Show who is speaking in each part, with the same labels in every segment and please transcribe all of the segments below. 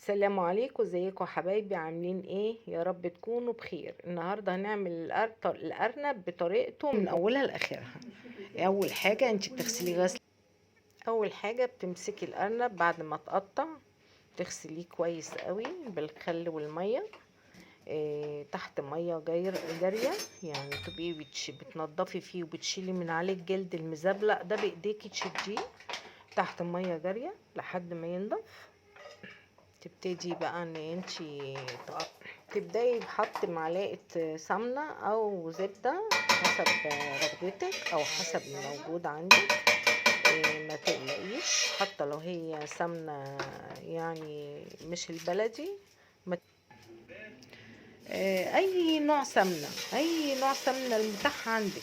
Speaker 1: السلام عليكم، ازيكم حبايبي؟ عاملين ايه؟ يا رب تكونوا بخير. النهارده هنعمل الارنب بطريقته من اولها لاخرها. اول حاجه انت بتغسلي غسل. اول حاجه بتمسكي الارنب بعد ما تقطع، تغسليه كويس قوي بالخل والميه. تحت ميه جاريه، يعني تبقي بتنضفي فيه وبتشيلي من عليه الجلد المزبلق ده بايديكي، تشديه تحت ميه جاريه لحد ما ينضف. تبتدي بقى ان انتي تبداي بحط معلقه سمنه او زبده حسب رغبتك او حسب الموجود عندك. ما تقلقيش حتى لو هي سمنه، يعني مش البلدي. ما اي نوع سمنه، اي نوع سمنه المتاح عندك،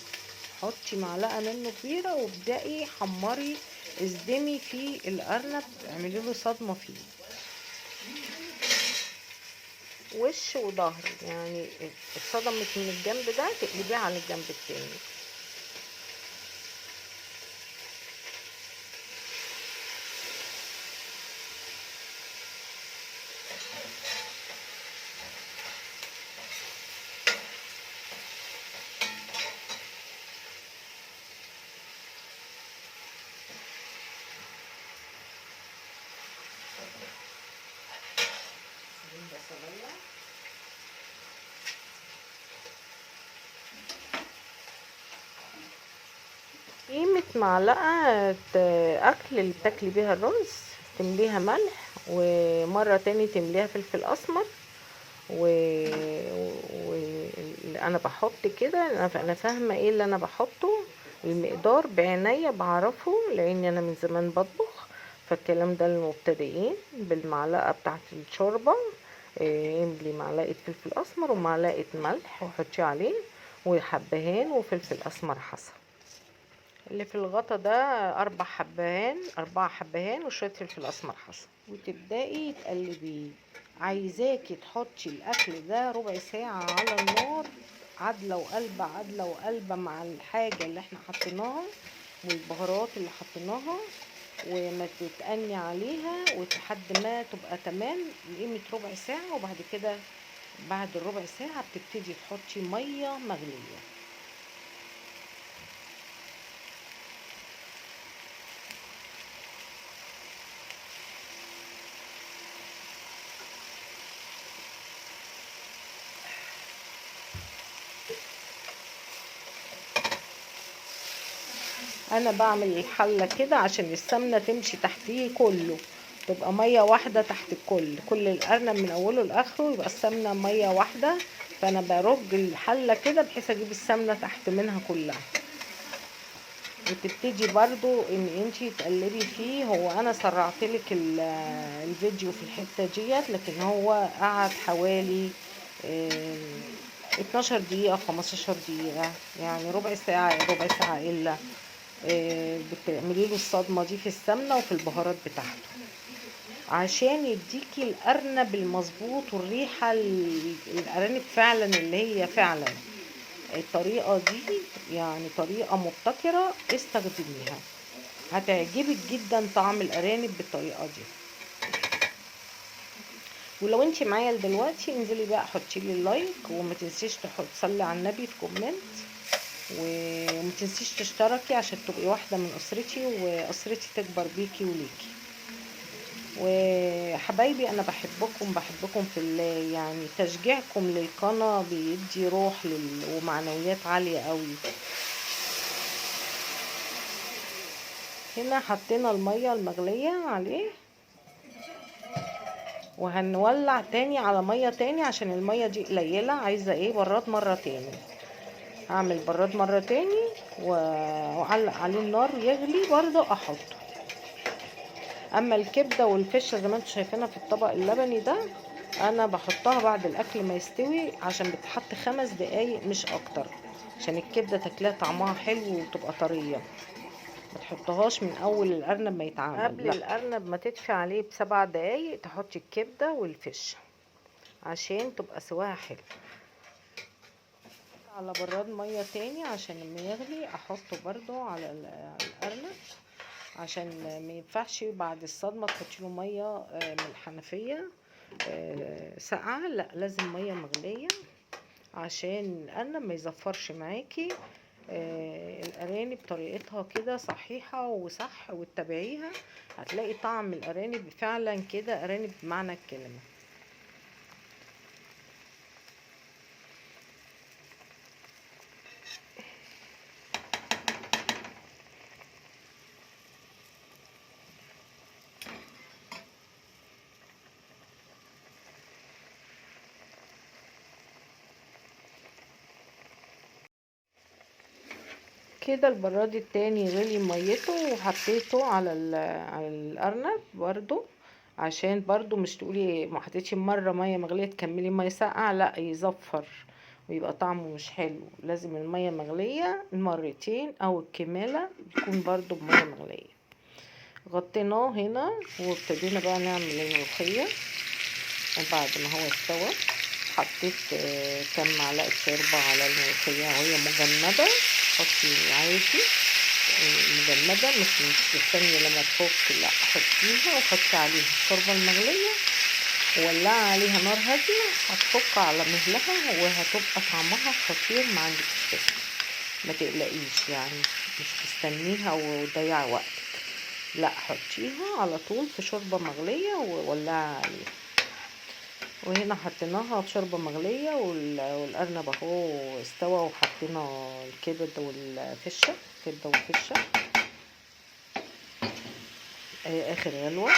Speaker 1: حطي معلقه منه كبيره وابدأي حمري، اصدمي في الارنب، اعملي له صدمه فيه وش وظهر، يعني اتصدمت من الجنب ده تقلبيه على الجنب التاني. قيمة معلقة أكل اللي بتاكلي بيها الرز، تمليها ملح، ومرة تاني تمليها فلفل أسمر. و... انا بحط كده، انا فاهمه ايه اللي انا بحطه، المقدار بعينيا بعرفه لاني انا من زمان بطبخ. فالكلام ده للمبتدئين بالمعلقه بتاعه الشوربه. املي معلقه فلفل اسمر ومعلقه ملح وحطي عليه، وحبهان وفلفل اسمر حسب اللي في الغطا ده، 4 حبهان وشويه فلفل اسمر حسب، وتبداي تقلبيه. عايزاكي تحطي الاكل ده ربع ساعة على النار، عدلة وقلبة عدلة وقلبة مع الحاجة اللي احنا حطيناها والبهارات اللي حطيناها، وما تتقني عليها ولحد ما تبقى تمام لقيمة ربع ساعة. وبعد كده بعد الربع ساعة بتبتدي تحطي مية مغلية. انا بعمل الحله كده عشان السمنه تمشي تحتيه كله، تبقى ميه واحده تحت كل الارنب من اوله لاخره، يبقى السمنه ميه واحده. فانا برج الحله كده بحيث اجيب السمنه تحت منها كلها. وتبتدي برضو ان انتي تقلبي فيه. هو انا سرعتلك الفيديو في الحته ديت، لكن هو قعد حوالي 12 دقيقه 15 دقيقه، يعني ربع ساعه ربع ساعه الا. بتعملي له الصدمه دي في السمنه وفي البهارات بتاعته عشان يديكي الارنب المظبوط والريحه الارانب فعلا اللي هي فعلا. الطريقه دي يعني طريقه مبتكره، استخدميها هتعجبك جدا طعم الارانب بالطريقه دي. ولو انت معايا دلوقتي انزلي بقى حطي لي اللايك، وما تنسيش تصلي على النبي في كومنت، وما تنسيش تشتركي عشان تبقي واحده من اسرتي واسرتي تكبر بيكي وليكي. وحبايبي انا بحبكم في الله، يعني تشجيعكم للقناه بيدي روح ومعنويات عاليه قوي. هنا حطينا الميه المغليه عليه، وهنولع تاني على ميه تاني عشان الميه دي قليله، عايزه ايه براد مره تاني. هعمل براد مره تاني واعلق عليه النار يغلي برضه احطه. اما الكبده والفشه زي ما انتم شايفينها في الطبق اللبني ده، انا بحطها بعد الاكل ما يستوي عشان بتحط 5 دقايق مش اكتر، عشان الكبده تاكلها طعمها حلو وتبقى طريه. ما تحطهاش من اول الارنب ما يتعمل، قبل لا. الارنب ما تدفي عليه ب7 دقايق تحطي الكبده والفشه عشان تبقى سواها حلو. على براد ميه تاني عشان لما يغلي احطه برضو على الارنب عشان ما ينفعش بعد الصدمه تحطي له ميه من الحنفيه ساقعه، لا لازم ميه مغليه عشان الارنب ما يزفرش معاكي. الارانب طريقتها كده صحيحه وصح، وتتابعيها هتلاقي طعم الارانب فعلا كده ارانب بمعنى الكلمه. كده البراد التاني غلي ميته وحطيته على الارنب برضو، عشان برضو مش تقولي ما حطيتش مره ميه مغليه تكملي ميه ساقعه، لا يزفر ويبقى طعمه مش حلو. لازم الميه مغليه مرتين او الكماله تكون برضو بميه مغليه. غطيناه هنا وابتدينا بقى نعمل الملوخيه. بعد ما هو استوى حطيت كام معلقه شوربه على الملوخيه وهي مجمده. حطي عادي مجمدة، مش تستني لما تفك، لا حطيها وحطي عليها الشوربة المغلية وولعي عليها نار هادية، هتفك على مهلها وهتبقى طعمها خطير ما عندكش تسمع. ما تقلقيش يعني، مش تستنيها وتضيع وقتك، لا حطيها على طول في شوربة مغلية وولعي عليها. وهنا حطيناها في شوربة مغلية والأرنب اهو استوى، وحطينا الكبد والفشة، كبدة وفشة اخر غلوة،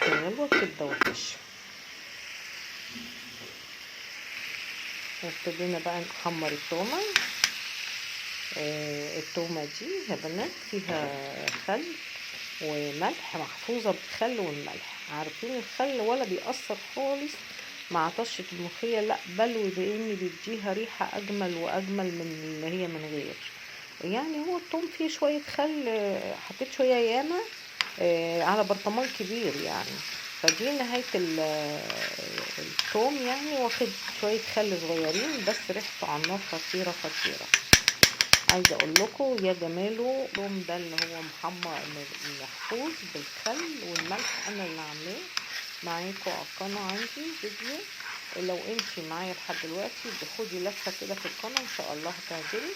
Speaker 1: كبدة وفشة. وابتدينا بقى نحمر التومة. التومة دي يا بنات فيها خل وملح، محفوظة بالخل والملح. عارفين الخل ولا بيأثر خالص مع طشة الملوخية، لا بل وبإن بيديها ريحة أجمل وأجمل من اللي هي من غير. يعني هو التوم فيه شوية خل، حطيت شوية ياما على برطمان كبير يعني، فدي نهاية التوم يعني، واخد شوية خل صغيرين بس ريحته على النار خطيرة خطيرة. عايزة اقول لكم يا جماله التوم ده اللي هو محمر محفوظ بالخل والملح، انا اللي عاملاه معاكم على القناة عندي فيديو. لو انتي معايا لحد دلوقتي خدي لفة كده في القناة ان شاء الله هتعجبك.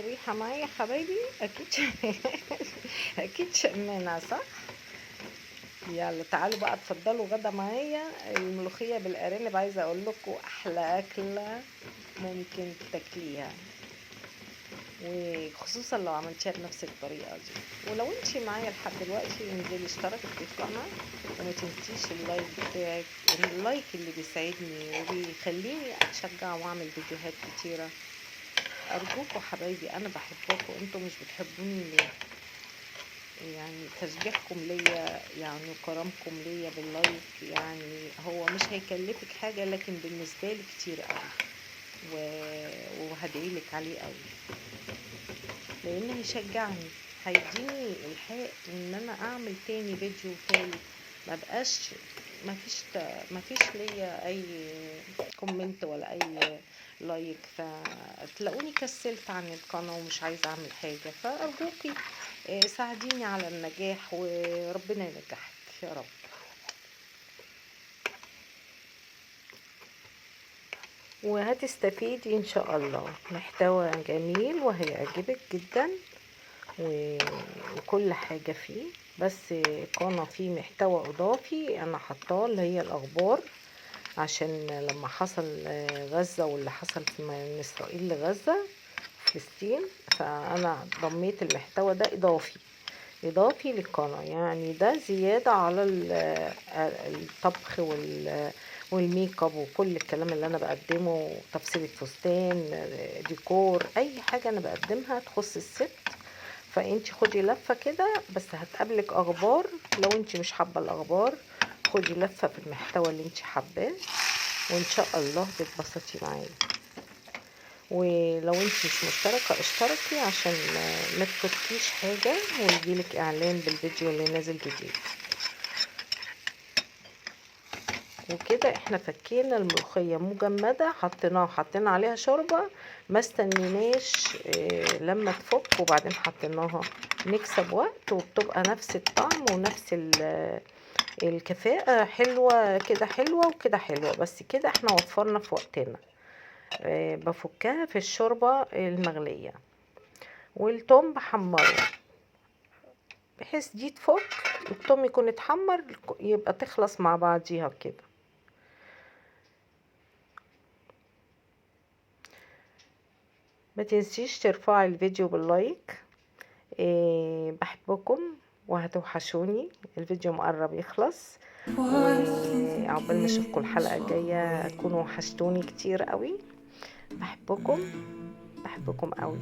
Speaker 1: ريحة معايا يا حبايبي اكيد اكيد شمانة صح. يلا تعالوا بقى اتفضلوا غدا معايا. الملوخية بالارانب عايزة اقول لكم احلى اكلة ممكن تاكليها، وخصوصا لو عملتيها بنفس الطريقة دي. ولو انتي معايا لحد دلوقتي انزلي اشتركي في القناة وما تنسيش اللايك بتاعك، اللايك اللي بيساعدني وبيخليني اتشجع واعمل فيديوهات كتيرة. ارجوكوا حبايبي انا بحبكم، انتوا مش بتحبوني ليه؟ يعني تشجيعكم ليا يعني وكرمكم ليا باللايك يعني هو مش هيكلفك حاجة، لكن بالنسبة لي كتير قوي وهدعيلك عليه قوي، لان هيشجعني، هيديني الحق ان انا اعمل تاني فيديو تالت. ما بقاش ما فيش ليا اي كومنت ولا اي لايك، فتلاقوني كسلت عن القناة ومش عايزة اعمل حاجة. فارجوكي ساعديني على النجاح وربنا ينجحك يا رب. وهتستفيدي ان شاء الله، محتوى جميل وهيعجبك جدا وكل حاجة فيه. بس كان فيه محتوى اضافي انا حطاه اللي هي الاخبار، عشان لما حصل غزة واللي حصل من اسرائيل لغزة فلسطين، فانا ضميت المحتوى ده اضافي للقناة، يعني ده زيادة على الطبخ والميك اب وكل الكلام اللي انا بقدمه، تفصيلة فستان، ديكور، اي حاجة انا بقدمها تخص الست. فانتي خدي لفة كده، بس هتقابلك اخبار لو انتي مش حابة الاخبار، خدي لفة في المحتوى اللي انت حباه، وان شاء الله تتبسطي معايا. ولو انت مش مشتركة اشتركي عشان ما تفوتكيش حاجة ويجيلك اعلان بالفيديو اللي نازل جديد. وكده احنا فكينا الملوخية مجمدة، حطينا عليها شوربة، ما استنيناش لما تفك وبعدين حطيناها، نكسب وقت وبتبقى نفس الطعم ونفس الكفاءة، حلوة كده حلوة وكده حلوة، بس كده احنا وفرنا في وقتنا. بفكها في الشوربة المغلية، والثوم بحمره بحيث دي تفك، الثوم يكون اتحمر يبقى تخلص مع بعضيها كده. ما تنسيش ترفعي الفيديو باللايك. بحبكم وهتوحشوني، الفيديو مقرب يخلص، وعقبال ما اشوفكم الحلقة الجاية تكونوا وحشتوني كتير قوي. بحبكم قوي.